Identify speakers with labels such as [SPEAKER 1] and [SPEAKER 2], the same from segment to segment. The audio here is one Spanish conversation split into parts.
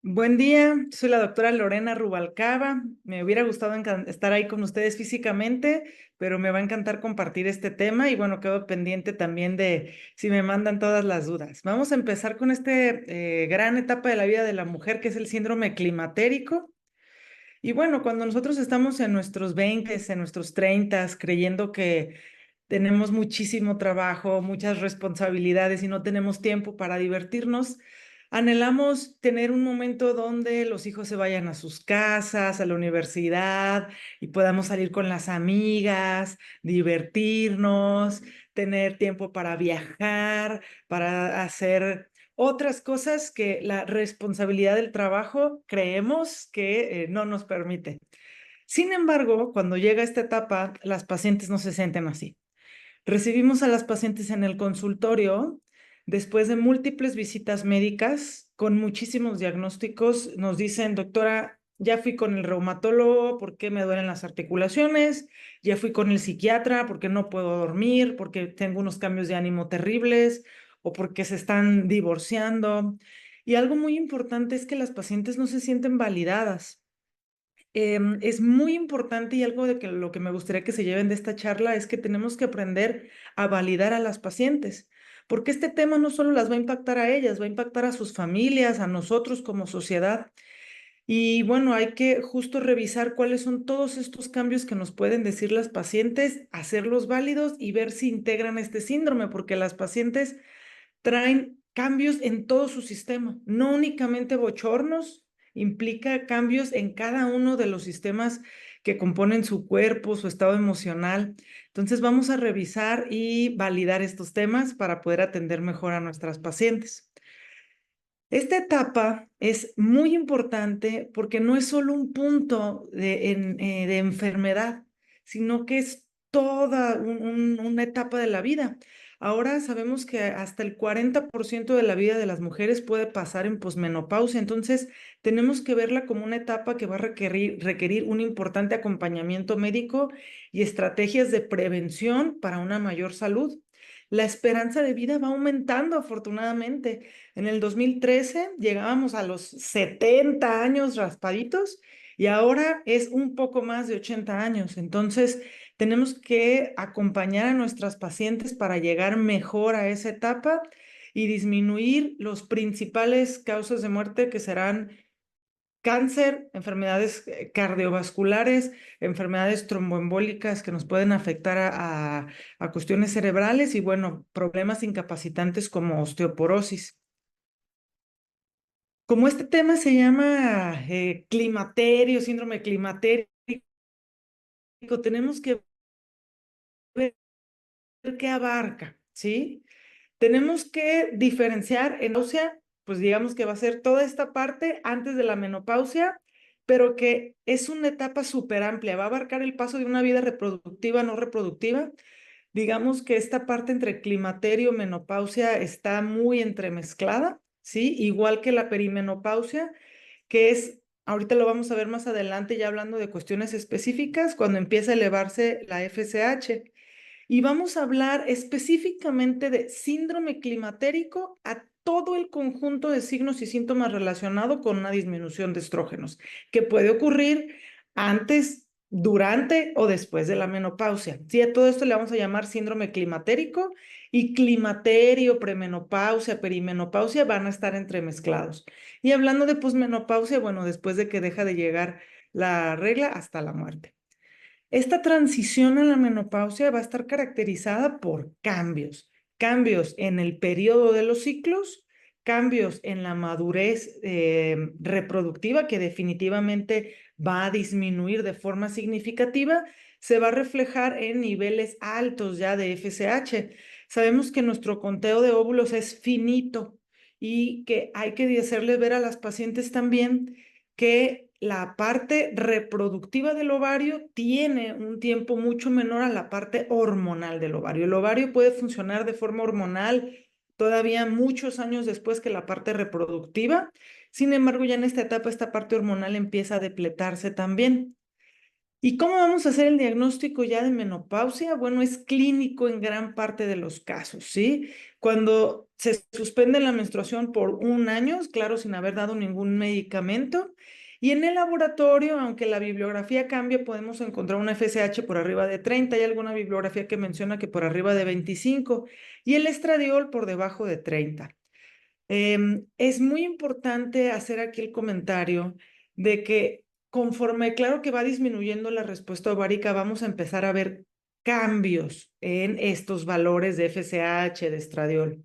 [SPEAKER 1] Buen día, soy la doctora Lorena Rubalcaba. Me hubiera gustado estar ahí con ustedes físicamente, pero me va a encantar compartir este tema y bueno, quedo pendiente también de si me mandan todas las dudas. Vamos a empezar con este gran etapa de la vida de la mujer que es el síndrome climatérico. Y bueno, cuando nosotros estamos en nuestros 20, en nuestros 30, creyendo que tenemos muchísimo trabajo, muchas responsabilidades y no tenemos tiempo para divertirnos, anhelamos tener un momento donde los hijos se vayan a sus casas, a la universidad y podamos salir con las amigas, divertirnos, tener tiempo para viajar, para hacer otras cosas que la responsabilidad del trabajo creemos que no nos permite. Sin embargo, cuando llega esta etapa, las pacientes no se sienten así. Recibimos a las pacientes en el consultorio después de múltiples visitas médicas con muchísimos diagnósticos. Nos dicen, doctora, ya fui con el reumatólogo porque me duelen las articulaciones, ya fui con el psiquiatra porque no puedo dormir, porque tengo unos cambios de ánimo terribles o porque se están divorciando. Y algo muy importante es que las pacientes no se sienten validadas. Es muy importante y algo de lo que me gustaría que se lleven de esta charla es que tenemos que aprender a validar a las pacientes, porque este tema no solo las va a impactar a ellas, va a impactar a sus familias, a nosotros como sociedad. Y bueno, hay que justo revisar cuáles son todos estos cambios que nos pueden decir las pacientes, hacerlos válidos y ver si integran este síndrome, porque las pacientes traen cambios en todo su sistema, no únicamente bochornos, implica cambios en cada uno de los sistemas que componen su cuerpo, su estado emocional. Entonces vamos a revisar y validar estos temas para poder atender mejor a nuestras pacientes. Esta etapa es muy importante porque no es solo un punto de enfermedad, sino que es toda una etapa de la vida. Ahora sabemos que hasta el 40% de la vida de las mujeres puede pasar en posmenopausia, entonces tenemos que verla como una etapa que va a requerir un importante acompañamiento médico y estrategias de prevención para una mayor salud. La esperanza de vida va aumentando afortunadamente. En el 2013 llegábamos a los 70 años raspaditos y ahora es un poco más de 80 años. Entonces, tenemos que acompañar a nuestras pacientes para llegar mejor a esa etapa y disminuir los principales causas de muerte que serán cáncer, enfermedades cardiovasculares, enfermedades tromboembólicas que nos pueden afectar a cuestiones cerebrales y, bueno, problemas incapacitantes como osteoporosis. Como este tema se llama climaterio, síndrome climatérico, tenemos que ver qué abarca, ¿sí? Tenemos que diferenciar en menopausia, pues digamos que va a ser toda esta parte antes de la menopausia, pero que es una etapa súper amplia, va a abarcar el paso de una vida reproductiva, no reproductiva. Digamos que esta parte entre climaterio y menopausia está muy entremezclada, ¿sí? Igual que la perimenopausia, que es, ahorita lo vamos a ver más adelante ya hablando de cuestiones específicas, cuando empieza a elevarse la FSH. Y vamos a hablar específicamente de síndrome climatérico a todo el conjunto de signos y síntomas relacionado con una disminución de estrógenos, que puede ocurrir antes, durante o después de la menopausia. Sí, a todo esto le vamos a llamar síndrome climatérico y climaterio, premenopausia, perimenopausia van a estar entremezclados. Y hablando de posmenopausia, bueno, después de que deja de llegar la regla hasta la muerte. Esta transición a la menopausia va a estar caracterizada por cambios, cambios en el periodo de los ciclos, cambios en la madurez reproductiva que definitivamente va a disminuir de forma significativa, se va a reflejar en niveles altos ya de FSH. Sabemos que nuestro conteo de óvulos es finito y que hay que hacerles ver a las pacientes también que la parte reproductiva del ovario tiene un tiempo mucho menor a la parte hormonal del ovario. El ovario puede funcionar de forma hormonal todavía muchos años después que la parte reproductiva. Sin embargo, ya en esta etapa, esta parte hormonal empieza a depletarse también. ¿Y cómo vamos a hacer el diagnóstico ya de menopausia? Bueno, es clínico en gran parte de los casos, ¿sí? Cuando se suspende la menstruación por 1 año, claro, sin haber dado ningún medicamento. Y en el laboratorio, aunque la bibliografía cambie, podemos encontrar una FSH por arriba de 30. Hay alguna bibliografía que menciona que por arriba de 25 y el estradiol por debajo de 30. Es muy importante hacer aquí el comentario de que conforme, claro que va disminuyendo la respuesta ovárica, vamos a empezar a ver cambios en estos valores de FSH, de estradiol.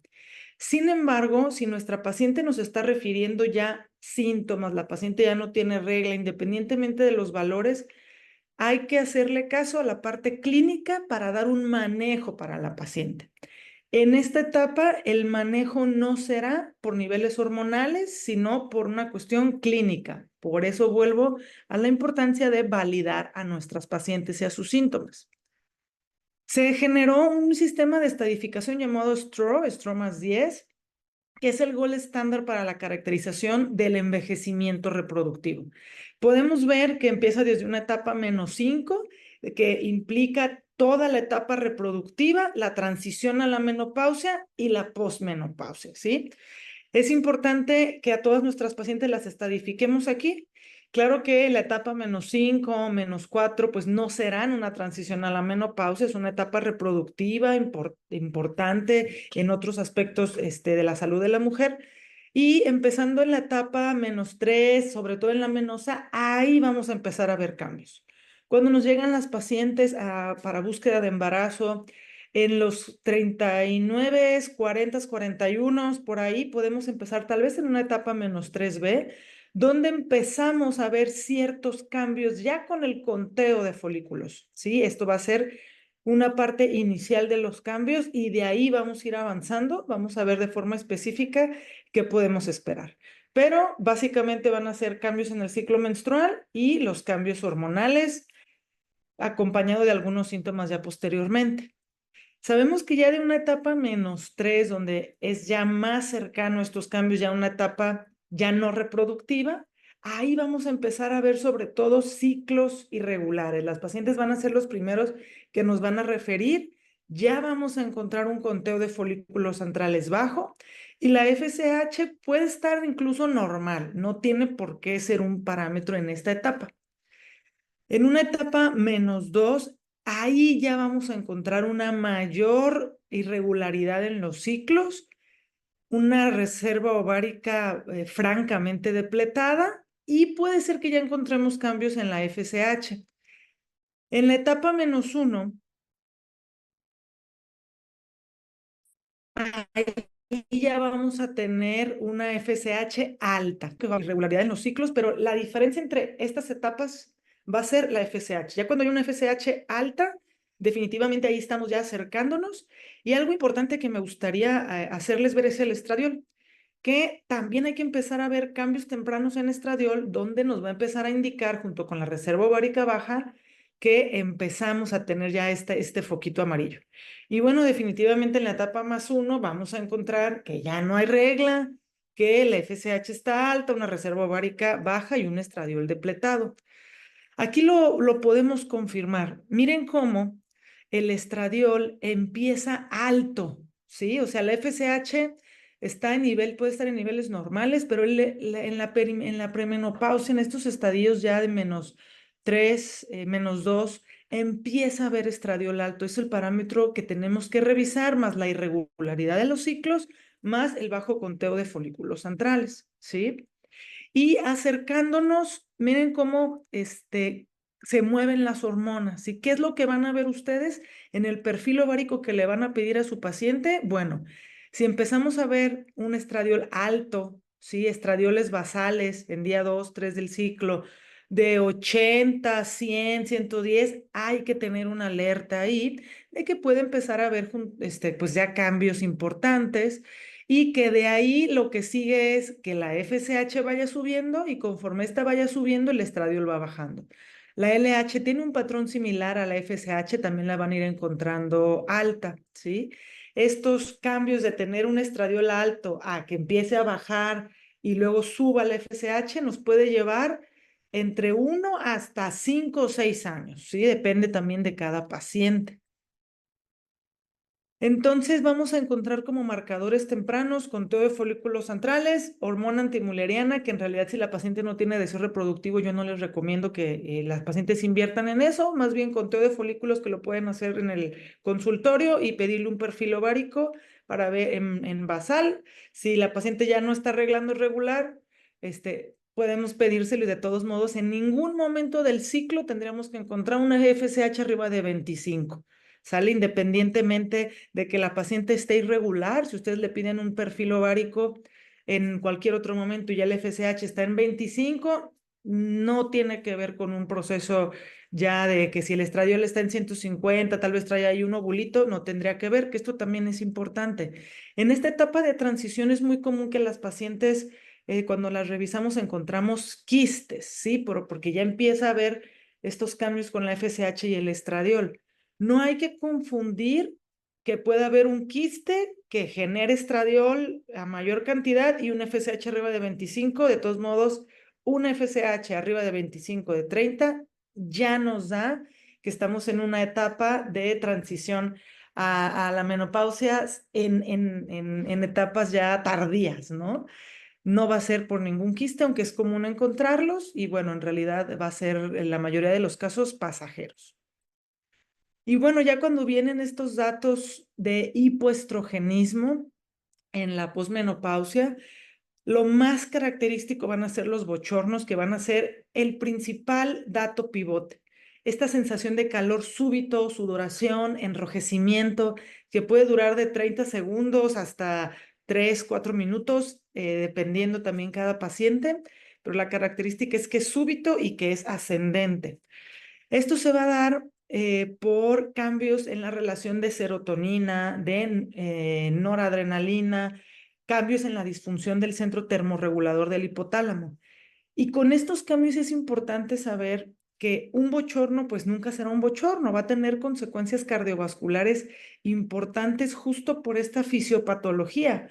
[SPEAKER 1] Sin embargo, si nuestra paciente nos está refiriendo ya síntomas, la paciente ya no tiene regla, independientemente de los valores, hay que hacerle caso a la parte clínica para dar un manejo para la paciente. En esta etapa, el manejo no será por niveles hormonales, sino por una cuestión clínica. Por eso vuelvo a la importancia de validar a nuestras pacientes y a sus síntomas. Se generó un sistema de estadificación llamado STRO más 10, que es el gol estándar para la caracterización del envejecimiento reproductivo. Podemos ver que empieza desde una etapa -5, que implica toda la etapa reproductiva, la transición a la menopausia y la posmenopausia, ¿sí? Es importante que a todas nuestras pacientes las estadifiquemos aquí. Claro que la etapa -5, -4, pues no serán una transición a la menopausia, es una etapa reproductiva importante en otros aspectos de la salud de la mujer. Y empezando en la etapa -3, sobre todo en la menosa, ahí vamos a empezar a ver cambios. Cuando nos llegan las pacientes para búsqueda de embarazo, en los 39, 40, 41, por ahí podemos empezar tal vez en una etapa -3B, donde empezamos a ver ciertos cambios ya con el conteo de folículos, ¿sí? Esto va a ser una parte inicial de los cambios y de ahí vamos a ir avanzando, vamos a ver de forma específica qué podemos esperar. Pero básicamente van a ser cambios en el ciclo menstrual y los cambios hormonales, acompañado de algunos síntomas ya posteriormente. Sabemos que ya de una etapa -3, donde es ya más cercano a estos cambios, ya una etapa ya no reproductiva, ahí vamos a empezar a ver sobre todo ciclos irregulares. Las pacientes van a ser los primeros que nos van a referir. Ya vamos a encontrar un conteo de folículos centrales bajo y la FSH puede estar incluso normal, no tiene por qué ser un parámetro en esta etapa. En una etapa -2, ahí ya vamos a encontrar una mayor irregularidad en los ciclos, una reserva ovárica francamente depletada y puede ser que ya encontremos cambios en la FSH. En la etapa -1, ahí ya vamos a tener una FSH alta, que va a irregularidad en los ciclos, pero la diferencia entre estas etapas va a ser la FSH. Ya cuando hay una FSH alta, definitivamente ahí estamos ya acercándonos. Y algo importante que me gustaría hacerles ver es el estradiol, que también hay que empezar a ver cambios tempranos en estradiol, donde nos va a empezar a indicar, junto con la reserva ovárica baja, que empezamos a tener ya este foquito amarillo. Y bueno, definitivamente en la etapa +1 vamos a encontrar que ya no hay regla, que la FSH está alta, una reserva ovárica baja y un estradiol depletado. Aquí lo podemos confirmar. Miren cómo el estradiol empieza alto, ¿sí? O sea, la FSH está en nivel, puede estar en niveles normales, pero en la premenopausia, en estos estadios ya de -3, -2, empieza a haber estradiol alto. Es el parámetro que tenemos que revisar, más la irregularidad de los ciclos, más el bajo conteo de folículos centrales, ¿sí? Y acercándonos, miren cómo se mueven las hormonas. ¿Y qué es lo que van a ver ustedes en el perfil ovárico que le van a pedir a su paciente? Bueno, si empezamos a ver un estradiol alto, ¿sí? Estradioles basales en día 2, 3 del ciclo, de 80, 100, 110, hay que tener una alerta ahí de que puede empezar a ver pues ya cambios importantes y que de ahí lo que sigue es que la FSH vaya subiendo y conforme esta vaya subiendo, el estradiol va bajando. La LH tiene un patrón similar a la FSH, también la van a ir encontrando alta, ¿sí? Estos cambios de tener un estradiol alto a que empiece a bajar y luego suba la FSH nos puede llevar entre 1 hasta 5 o 6 años, ¿sí? Depende también de cada paciente. Entonces vamos a encontrar como marcadores tempranos conteo de folículos centrales, hormona antimuleriana, que en realidad si la paciente no tiene deseo reproductivo, yo no les recomiendo que las pacientes inviertan en eso, más bien conteo de folículos que lo pueden hacer en el consultorio y pedirle un perfil ovárico para ver en basal. Si la paciente ya no está arreglando regular, podemos pedírselo y de todos modos en ningún momento del ciclo tendríamos que encontrar una FSH arriba de 25. Sale independientemente de que la paciente esté irregular. Si ustedes le piden un perfil ovárico en cualquier otro momento y ya el FSH está en 25, no tiene que ver con un proceso ya de que si el estradiol está en 150, tal vez trae ahí un ovulito, no tendría que ver, que esto también es importante. En esta etapa de transición es muy común que las pacientes, cuando las revisamos, encontramos quistes, ¿sí? Porque ya empieza a haber estos cambios con la FSH y el estradiol. No hay que confundir que pueda haber un quiste que genere estradiol a mayor cantidad y un FSH arriba de 25. De todos modos, un FSH arriba de 25, de 30, ya nos da que estamos en una etapa de transición a la menopausia en etapas ya tardías, ¿no? No va a ser por ningún quiste, aunque es común encontrarlos, y bueno, en realidad va a ser en la mayoría de los casos pasajeros. Y bueno, ya cuando vienen estos datos de hipoestrogenismo en la posmenopausia, lo más característico van a ser los bochornos, que van a ser el principal dato pivote. Esta sensación de calor súbito, sudoración, enrojecimiento, que puede durar de 30 segundos hasta 3, 4 minutos, dependiendo también cada paciente, pero la característica es que es súbito y que es ascendente. Esto se va a dar por cambios en la relación de serotonina, de noradrenalina, cambios en la disfunción del centro termorregulador del hipotálamo. Y con estos cambios es importante saber que un bochorno pues nunca será un bochorno, va a tener consecuencias cardiovasculares importantes justo por esta fisiopatología.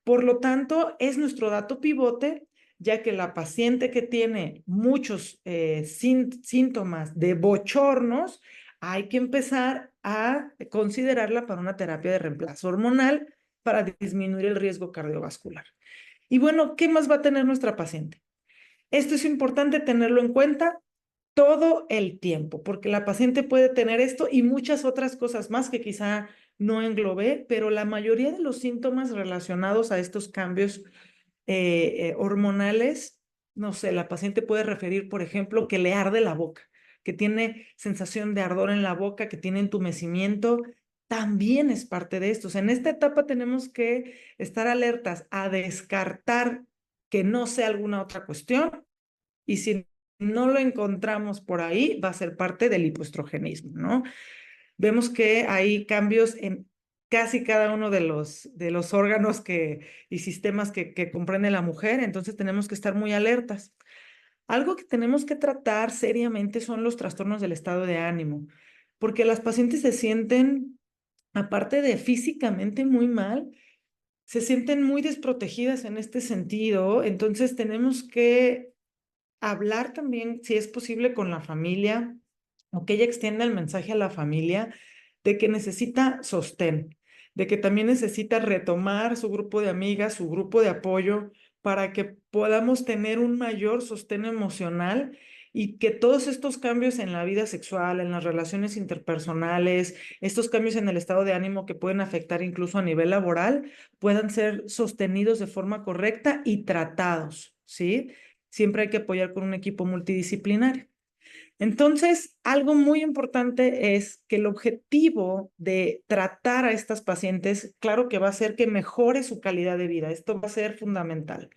[SPEAKER 1] Por lo tanto, es nuestro dato pivote, ya que la paciente que tiene muchos síntomas de bochornos, hay que empezar a considerarla para una terapia de reemplazo hormonal para disminuir el riesgo cardiovascular. Y bueno, ¿qué más va a tener nuestra paciente? Esto es importante tenerlo en cuenta todo el tiempo, porque la paciente puede tener esto y muchas otras cosas más que quizá no englobé, pero la mayoría de los síntomas relacionados a estos cambios hormonales, no sé, la paciente puede referir, por ejemplo, que le arde la boca, que tiene sensación de ardor en la boca, que tiene entumecimiento, también es parte de esto. O sea, en esta etapa tenemos que estar alertas a descartar que no sea alguna otra cuestión y si no lo encontramos por ahí, va a ser parte del hipoestrogenismo, ¿no? Vemos que hay cambios en casi cada uno de los órganos y sistemas que comprende la mujer, entonces tenemos que estar muy alertas. Algo que tenemos que tratar seriamente son los trastornos del estado de ánimo, porque las pacientes se sienten, aparte de físicamente muy mal, se sienten muy desprotegidas en este sentido, entonces tenemos que hablar también, si es posible, con la familia o que ella extienda el mensaje a la familia de que necesita sostén, de que también necesita retomar su grupo de amigas, su grupo de apoyo, para que podamos tener un mayor sostén emocional y que todos estos cambios en la vida sexual, en las relaciones interpersonales, estos cambios en el estado de ánimo que pueden afectar incluso a nivel laboral, puedan ser sostenidos de forma correcta y tratados, ¿sí? Siempre hay que apoyar con un equipo multidisciplinario. Entonces, algo muy importante es que el objetivo de tratar a estas pacientes, claro que va a ser que mejore su calidad de vida, esto va a ser fundamental,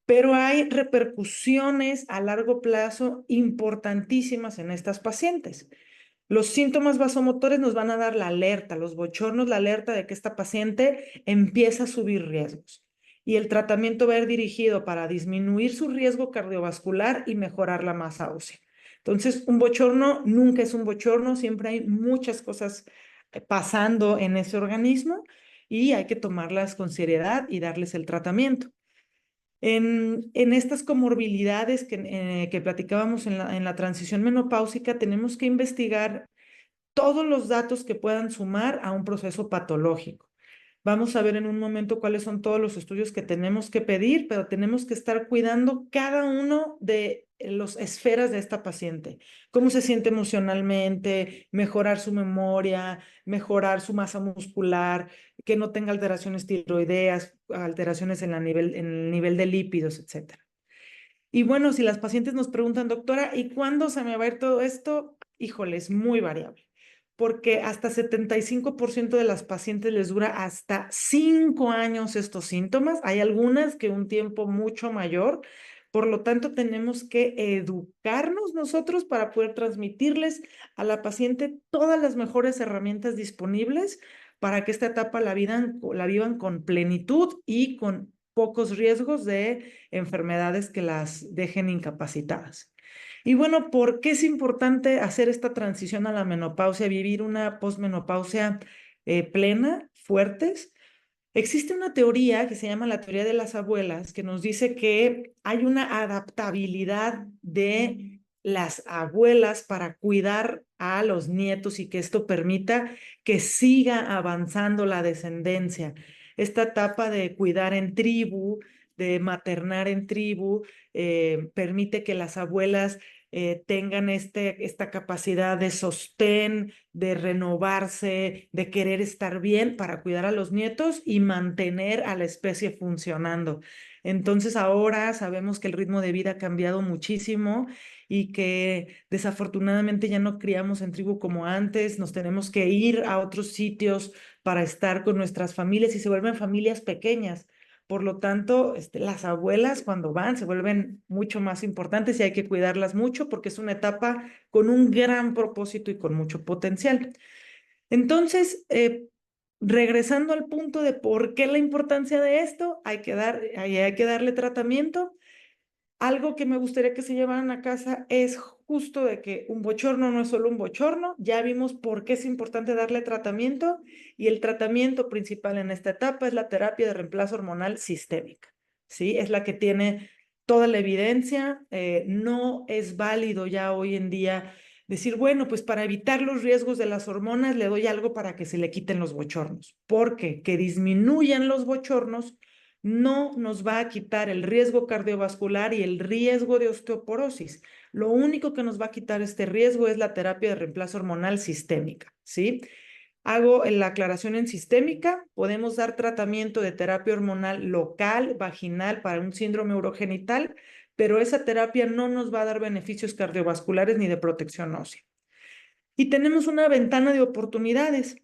[SPEAKER 1] pero hay repercusiones a largo plazo importantísimas en estas pacientes. Los síntomas vasomotores nos van a dar la alerta, los bochornos, la alerta de que esta paciente empieza a subir riesgos. Y el tratamiento va a ir dirigido para disminuir su riesgo cardiovascular y mejorar la masa ósea. Entonces, un bochorno nunca es un bochorno, siempre hay muchas cosas pasando en ese organismo y hay que tomarlas con seriedad y darles el tratamiento. En estas comorbilidades que platicábamos en la transición menopáusica, tenemos que investigar todos los datos que puedan sumar a un proceso patológico. Vamos a ver en un momento cuáles son todos los estudios que tenemos que pedir, pero tenemos que estar cuidando cada uno de las esferas de esta paciente. Cómo se siente emocionalmente, mejorar su memoria, mejorar su masa muscular, que no tenga alteraciones tiroideas, alteraciones en el nivel de lípidos, etcétera. Y bueno, si las pacientes nos preguntan, doctora, ¿y cuándo se me va a ir todo esto? Híjole, es muy variable, porque hasta 75% de las pacientes les dura hasta 5 años estos síntomas. Hay algunas que un tiempo mucho mayor. Por lo tanto, tenemos que educarnos nosotros para poder transmitirles a la paciente todas las mejores herramientas disponibles para que esta etapa la vivan con plenitud y con pocos riesgos de enfermedades que las dejen incapacitadas. Y bueno, ¿por qué es importante hacer esta transición a la menopausia, vivir una posmenopausia plena, fuertes? Existe una teoría que se llama la teoría de las abuelas, que nos dice que hay una adaptabilidad de las abuelas para cuidar a los nietos y que esto permita que siga avanzando la descendencia. Esta etapa de cuidar en tribu, de maternar en tribu, permite que las abuelas tengan esta capacidad de sostén, de renovarse, de querer estar bien para cuidar a los nietos y mantener a la especie funcionando. Entonces ahora sabemos que el ritmo de vida ha cambiado muchísimo y que desafortunadamente ya no criamos en tribu como antes, nos tenemos que ir a otros sitios para estar con nuestras familias y se vuelven familias pequeñas. Por lo tanto, las abuelas cuando van se vuelven mucho más importantes y hay que cuidarlas mucho porque es una etapa con un gran propósito y con mucho potencial. Entonces, regresando al punto de por qué la importancia de esto, hay que darle tratamiento. Algo que me gustaría que se llevaran a casa es justo de que un bochorno no es solo un bochorno. Ya vimos por qué es importante darle tratamiento y el tratamiento principal en esta etapa es la terapia de reemplazo hormonal sistémica. ¿Sí? Es la que tiene toda la evidencia. No es válido ya hoy en día decir, bueno, pues para evitar los riesgos de las hormonas le doy algo para que se le quiten los bochornos. Porque que disminuyan los bochornos no nos va a quitar el riesgo cardiovascular y el riesgo de osteoporosis. Lo único que nos va a quitar este riesgo es la terapia de reemplazo hormonal sistémica, ¿sí? Hago la aclaración en sistémica, podemos dar tratamiento de terapia hormonal local, vaginal, para un síndrome urogenital, pero esa terapia no nos va a dar beneficios cardiovasculares ni de protección ósea. Y tenemos una ventana de oportunidades.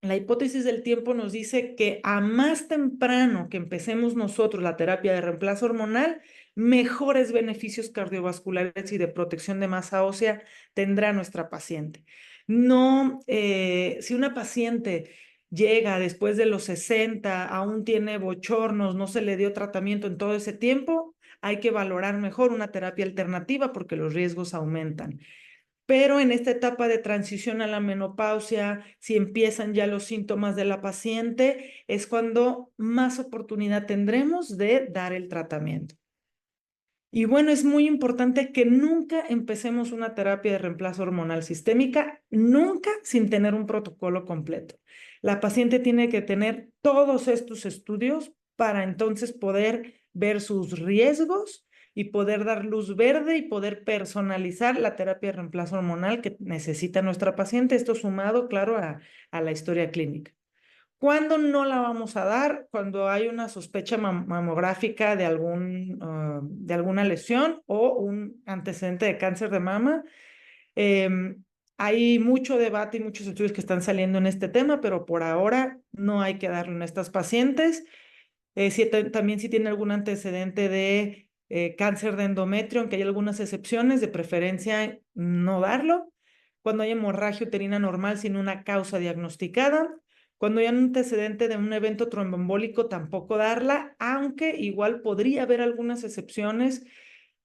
[SPEAKER 1] La hipótesis del tiempo nos dice que a más temprano que empecemos nosotros la terapia de reemplazo hormonal, mejores beneficios cardiovasculares y de protección de masa ósea tendrá nuestra paciente. No, si una paciente llega después de los 60, aún tiene bochornos, no se le dio tratamiento en todo ese tiempo, hay que valorar mejor una terapia alternativa porque los riesgos aumentan. Pero en esta etapa de transición a la menopausia, si empiezan ya los síntomas de la paciente, es cuando más oportunidad tendremos de dar el tratamiento. Y bueno, es muy importante que nunca empecemos una terapia de reemplazo hormonal sistémica, nunca sin tener un protocolo completo. La paciente tiene que tener todos estos estudios para entonces poder ver sus riesgos y poder dar luz verde y poder personalizar la terapia de reemplazo hormonal que necesita nuestra paciente. Esto sumado, claro, a la historia clínica. ¿Cuándo no la vamos a dar? Cuando hay una sospecha mamográfica de alguna lesión o un antecedente de cáncer de mama. Hay mucho debate y muchos estudios que están saliendo en este tema, pero por ahora no hay que darlo en estas pacientes. También si tiene algún antecedente de cáncer de endometrio, aunque hay algunas excepciones, de preferencia no darlo. Cuando hay hemorragia uterina normal sin una causa diagnosticada. Cuando hay un antecedente de un evento tromboembólico, tampoco darla, aunque igual podría haber algunas excepciones,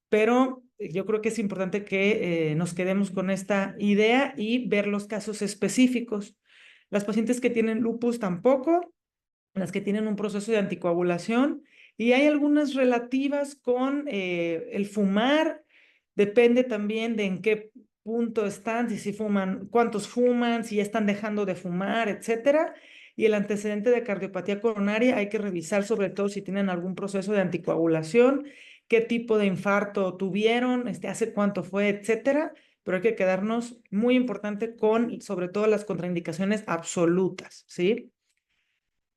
[SPEAKER 1] pero yo creo que es importante que nos quedemos con esta idea y ver los casos específicos. Las pacientes que tienen lupus tampoco, las que tienen un proceso de anticoagulación, y hay algunas relativas con el fumar, depende también de en qué punto están, si fuman, cuántos fuman, si ya están dejando de fumar, etcétera. Y el antecedente de cardiopatía coronaria hay que revisar sobre todo si tienen algún proceso de anticoagulación, qué tipo de infarto tuvieron, hace cuánto fue, etcétera. Pero hay que quedarnos muy importante con sobre todo las contraindicaciones absolutas, ¿sí?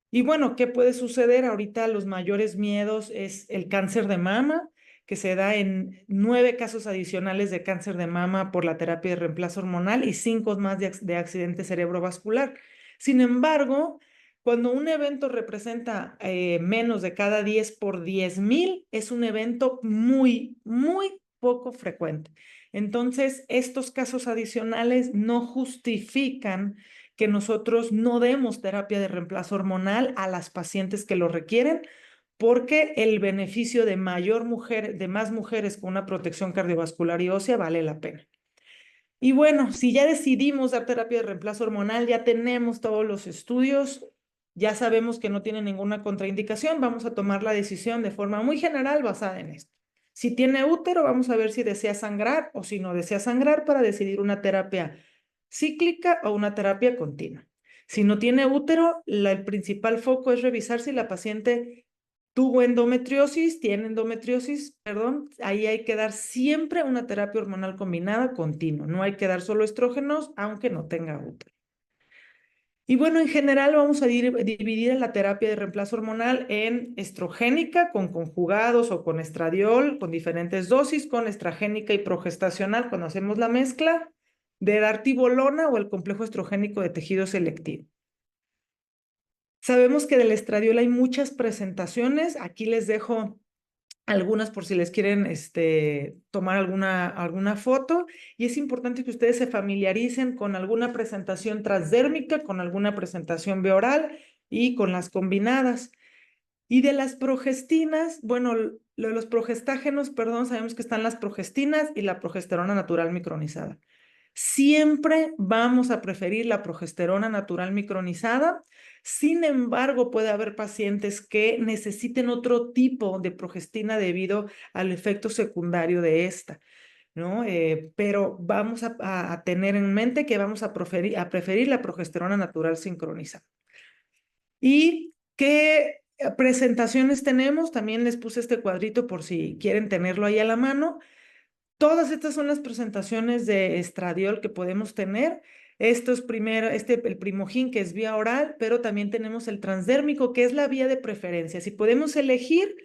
[SPEAKER 1] Y bueno, ¿qué puede suceder? Ahorita los mayores miedos es el cáncer de mama, que se da en 9 casos adicionales de cáncer de mama por la terapia de reemplazo hormonal y 5 más de accidente cerebrovascular. Sin embargo, cuando un evento representa menos de cada 10 por 10,000, es un evento muy, muy poco frecuente. Entonces, estos casos adicionales no justifican que nosotros no demos terapia de reemplazo hormonal a las pacientes que lo requieren, porque el beneficio de de más mujeres con una protección cardiovascular y ósea vale la pena. Y bueno, si ya decidimos dar terapia de reemplazo hormonal, ya tenemos todos los estudios, ya sabemos que no tiene ninguna contraindicación, vamos a tomar la decisión de forma muy general basada en esto. Si tiene útero, vamos a ver si desea sangrar o si no desea sangrar para decidir una terapia cíclica o una terapia continua. Si no tiene útero, el principal foco es revisar si la paciente tuvo endometriosis, tiene endometriosis, perdón, ahí hay que dar siempre una terapia hormonal combinada continua. No hay que dar solo estrógenos, aunque no tenga útero. Y bueno, en general vamos a dividir la terapia de reemplazo hormonal en estrogénica con conjugados o con estradiol, con diferentes dosis, con estragénica y progestacional cuando hacemos la mezcla, de dartibolona o el complejo estrogénico de tejido selectivo. Sabemos que del estradiol hay muchas presentaciones. Aquí les dejo algunas por si les quieren tomar alguna foto. Y es importante que ustedes se familiaricen con alguna presentación transdérmica, con alguna presentación bioral y con las combinadas. Y de las progestinas, bueno, los progestágenos, perdón, sabemos que están las progestinas y la progesterona natural micronizada. Siempre vamos a preferir la progesterona natural micronizada. Sin embargo, puede haber pacientes que necesiten otro tipo de progestina debido al efecto secundario de esta, ¿no? Pero vamos a tener en mente que vamos a preferir la progesterona natural sincronizada. ¿Y qué presentaciones tenemos? También les puse este cuadrito por si quieren tenerlo ahí a la mano. Todas estas son las presentaciones de estradiol que podemos tener. Esto es el Primogin, que es vía oral, pero también tenemos el transdérmico, que es la vía de preferencia. Si podemos elegir,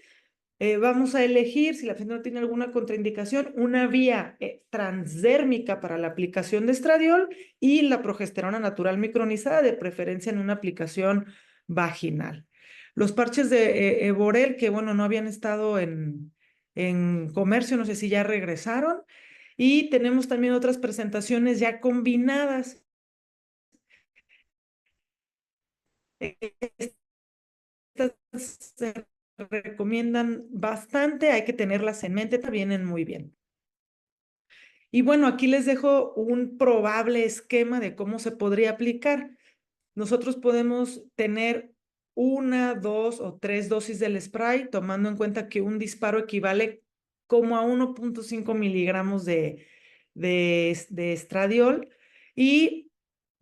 [SPEAKER 1] vamos a elegir, si la paciente no tiene alguna contraindicación, una vía transdérmica para la aplicación de estradiol y la progesterona natural micronizada, de preferencia en una aplicación vaginal. Los parches de Eborel, que bueno, no habían estado en comercio, no sé si ya regresaron. Y tenemos también otras presentaciones ya combinadas. Estas se recomiendan bastante, hay que tenerlas en mente, vienen muy bien. Y bueno, aquí les dejo un probable esquema de cómo se podría aplicar. Nosotros podemos tener 1, 2 o 3 dosis del spray, tomando en cuenta que un disparo equivale como a 1.5 miligramos de estradiol, y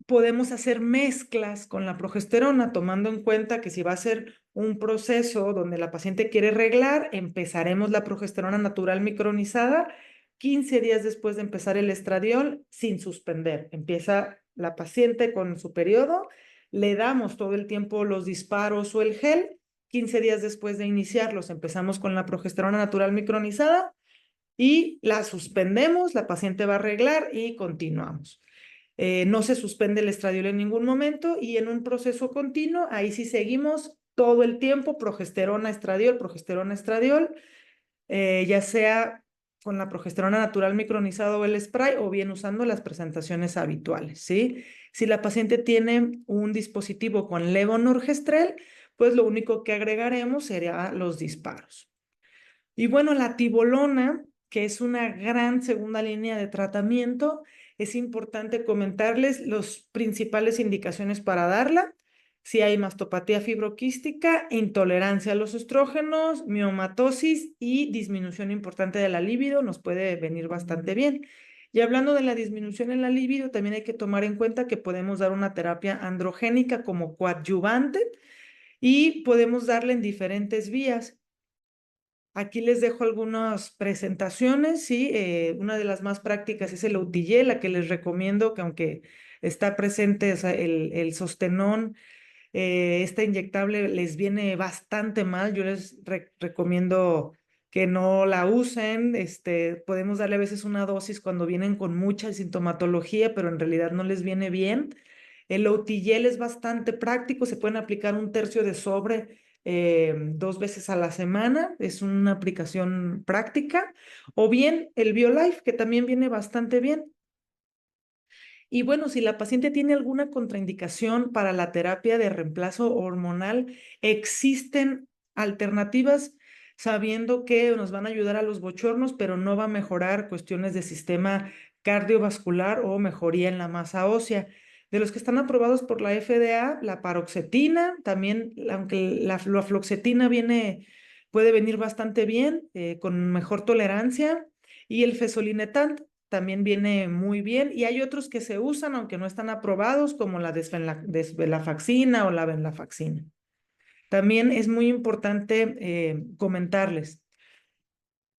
[SPEAKER 1] podemos hacer mezclas con la progesterona, tomando en cuenta que si va a ser un proceso donde la paciente quiere reglar, empezaremos la progesterona natural micronizada 15 días después de empezar el estradiol sin suspender. Empieza la paciente con su periodo, le damos todo el tiempo los disparos o el gel. 15 días después de iniciarlos empezamos con la progesterona natural micronizada y la suspendemos, la paciente va a reglar y continuamos. No se suspende el estradiol en ningún momento y en un proceso continuo, ahí sí seguimos todo el tiempo progesterona, estradiol, ya sea con la progesterona natural micronizada o el spray o bien usando las presentaciones habituales, ¿sí? Si la paciente tiene un dispositivo con levonorgestrel, pues lo único que agregaremos sería los disparos. Y bueno, la tibolona, que es una gran segunda línea de tratamiento, es importante comentarles las principales indicaciones para darla. Si hay mastopatía fibroquística, intolerancia a los estrógenos, miomatosis y disminución importante de la libido, nos puede venir bastante bien. Y hablando de la disminución en la libido, también hay que tomar en cuenta que podemos dar una terapia androgénica como coadyuvante y podemos darle en diferentes vías. Aquí les dejo algunas presentaciones, ¿sí? Una de las más prácticas es el Outillé, la que les recomiendo, que aunque está presente, o sea, el Sostenón, esta inyectable les viene bastante mal. Yo les recomiendo que no la usen. Podemos darle a veces una dosis cuando vienen con mucha sintomatología, pero en realidad no les viene bien. El Outillel es bastante práctico, se pueden aplicar un tercio de sobre 2 veces a la semana, es una aplicación práctica, o bien el BioLife, que también viene bastante bien. Y bueno, si la paciente tiene alguna contraindicación para la terapia de reemplazo hormonal, existen alternativas sabiendo que nos van a ayudar a los bochornos, pero no va a mejorar cuestiones de sistema cardiovascular o mejoría en la masa ósea. De los que están aprobados por la FDA, la paroxetina, también, aunque la fluoxetina puede venir bastante bien, con mejor tolerancia, y el fezolinetant también viene muy bien. Y hay otros que se usan, aunque no están aprobados, como la desvenlafaxina o la venlafaxina. También es muy importante comentarles,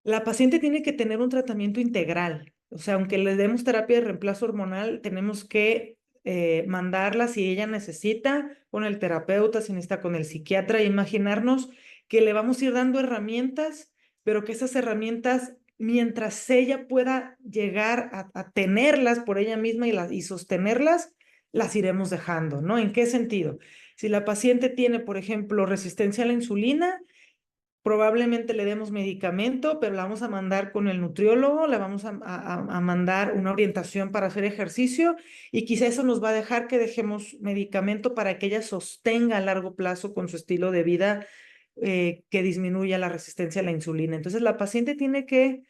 [SPEAKER 1] la paciente tiene que tener un tratamiento integral. O sea, aunque le demos terapia de reemplazo hormonal, tenemos que mandarla si ella necesita con el terapeuta, si necesita con el psiquiatra, e imaginarnos que le vamos a ir dando herramientas, pero que esas herramientas, mientras ella pueda llegar a tenerlas por ella misma y sostenerlas, las iremos dejando, ¿no? ¿En qué sentido? Si la paciente tiene, por ejemplo, resistencia a la insulina, probablemente le demos medicamento, pero la vamos a mandar con el nutriólogo, le vamos a mandar una orientación para hacer ejercicio y quizá eso nos va a dejar que dejemos medicamento para que ella sostenga a largo plazo con su estilo de vida, que disminuya la resistencia a la insulina. Entonces, la paciente tiene que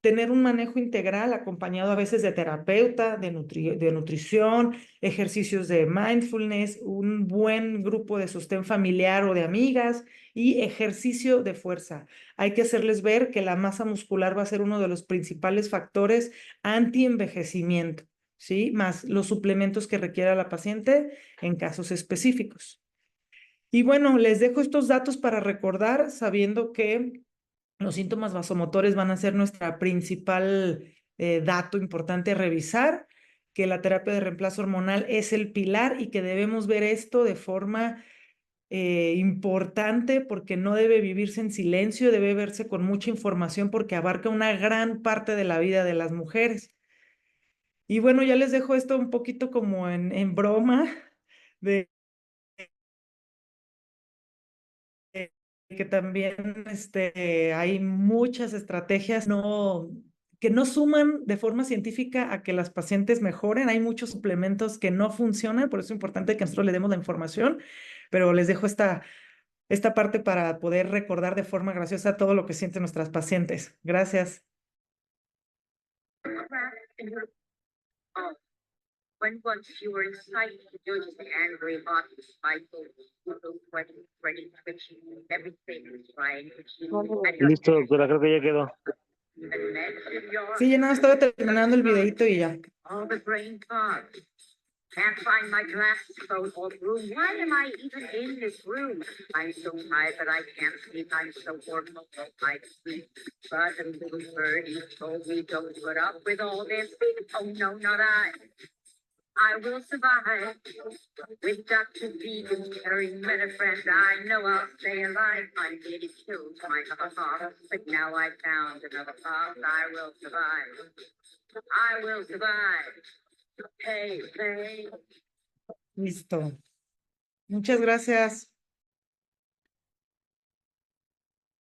[SPEAKER 1] tener un manejo integral acompañado a veces de terapeuta, de nutrición, ejercicios de mindfulness, un buen grupo de sostén familiar o de amigas y ejercicio de fuerza. Hay que hacerles ver que la masa muscular va a ser uno de los principales factores anti-envejecimiento, ¿sí? Más los suplementos que requiera la paciente en casos específicos. Y bueno, les dejo estos datos para recordar, sabiendo que los síntomas vasomotores van a ser nuestra principal dato importante a revisar, que la terapia de reemplazo hormonal es el pilar y que debemos ver esto de forma importante porque no debe vivirse en silencio, debe verse con mucha información porque abarca una gran parte de la vida de las mujeres. Y bueno, ya les dejo esto un poquito como en broma, de que también hay muchas estrategias que no suman de forma científica a que las pacientes mejoren. Hay muchos suplementos que no funcionan, por eso es importante que nosotros le demos la información, pero les dejo esta parte para poder recordar de forma graciosa todo lo que sienten nuestras pacientes. Gracias.
[SPEAKER 2] When once you were excited, you're just angry, hot, spiteful, sweating, sweating, twitching, everything is fine.
[SPEAKER 3] Listo, doctora, creo que ya quedó.
[SPEAKER 1] Sí, ya nada, estaba terminando el videito y ya.
[SPEAKER 2] All the brain fog. Can't find my glasses, coat, or broom. Why am I even in this room? I'm so tired that I can't sleep. I'm so horrible that I sleep. But a little birdie told me don't put up with all this. Oh no, not I. I will survive. With Dr. Vegan's caring men a friend, I know I'll stay alive. I nearly killed my other half, but now I found another path. I will survive. I will survive. Hey, hey.
[SPEAKER 1] Listo. Muchas gracias.